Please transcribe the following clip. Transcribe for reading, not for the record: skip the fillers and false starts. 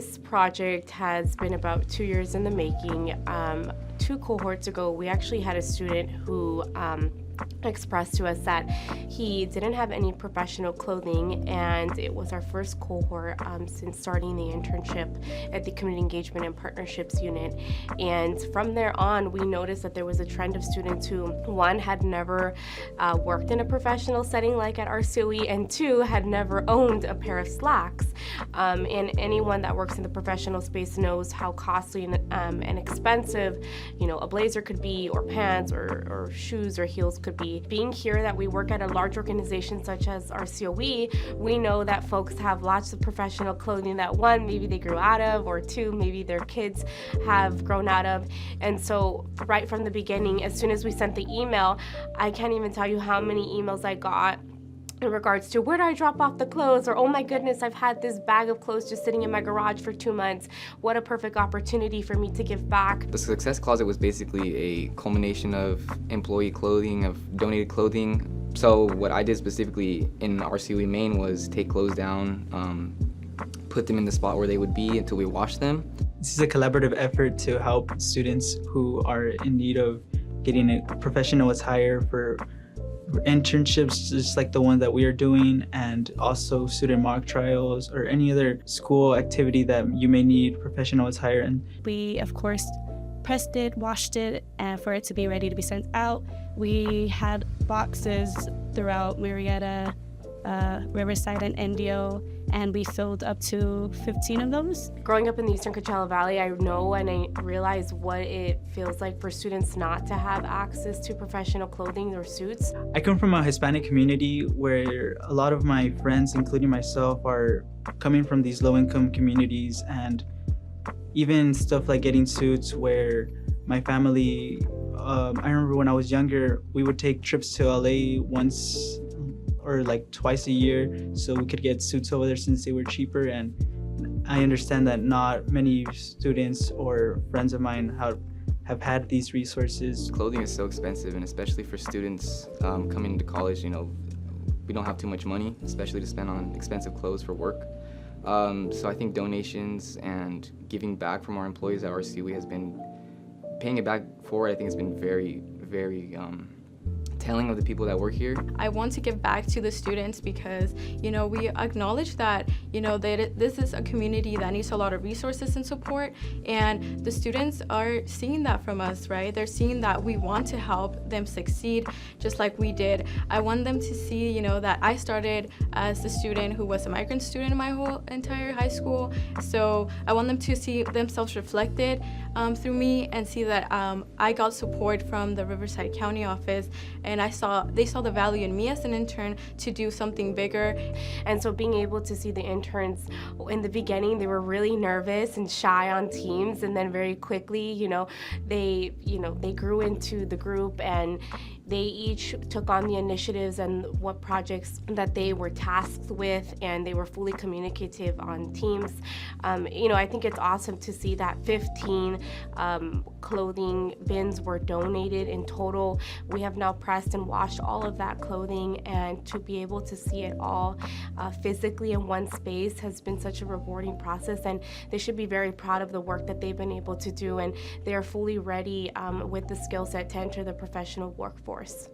This project has been about 2 years in the making. 2 cohorts ago, we actually had a student who expressed to us that he didn't have any professional clothing, and it was our first cohort since starting the internship at the Community Engagement and Partnerships Unit. And from there on, we noticed that there was a trend of students who, one, had never worked in a professional setting like at RCOE, and two, had never owned a pair of slacks. And anyone that works in the professional space knows how costly and expensive, a blazer could be, or pants, or shoes or heels could be. Being here that we work at a large organization such as RCOE, we know that folks have lots of professional clothing that, one, maybe they grew out of, or two, maybe their kids have grown out of. And so right from the beginning, as soon as we sent the email, I can't even tell you how many emails I got in regards to, where do I drop off the clothes? Or, oh my goodness, I've had this bag of clothes just sitting in my garage for 2 months. What a perfect opportunity for me to give back. The Success Closet was basically a culmination of employee clothing, of donated clothing. So what I did specifically in RCOE Maine was take clothes down, put them in the spot where they would be until we washed them. This is a collaborative effort to help students who are in need of getting a professional attire for internships just like the one that we are doing, and also student mock trials or any other school activity that you may need professional attire in. We, of course, pressed it, washed it, and for it to be ready to be sent out. We had boxes throughout Murrieta, Riverside, and Indio, and we filled up to 15 of those. Growing up in the Eastern Coachella Valley, I know and I realize what it feels like for students not to have access to professional clothing or suits. I come from a Hispanic community where a lot of my friends, including myself, are coming from these low-income communities, and even stuff like getting suits where my family, I remember when I was younger, we would take trips to LA once or like twice a year so we could get suits over there since they were cheaper. And I understand that not many students or friends of mine have had these resources. Clothing is so expensive, and especially for students coming to college, we don't have too much money, especially to spend on expensive clothes for work. So I think donations and giving back from our employees at RCOE has been, paying it back forward, I think has been very, very telling of the people that work here. I want to give back to the students because, we acknowledge that, this is a community that needs a lot of resources and support, and the students are seeing that from us, right? They're seeing that we want to help them succeed just like we did. I want them to see, that I started as the student who was a migrant student in my whole entire high school. So I want them to see themselves reflected through me, and see that I got support from the Riverside County office, and they saw the value in me as an intern to do something bigger. And so being able to see the interns, in the beginning, they were really nervous and shy on teams, and then very quickly, they grew into the group, and they each took on the initiatives and what projects that they were tasked with, and they were fully communicative on teams. I think it's awesome to see that 15 clothing bins were donated in total. We have now pressed and washed all of that clothing, and to be able to see it all physically in one space has been such a rewarding process, and they should be very proud of the work that they've been able to do, and they are fully ready with the skill set to enter the professional workforce.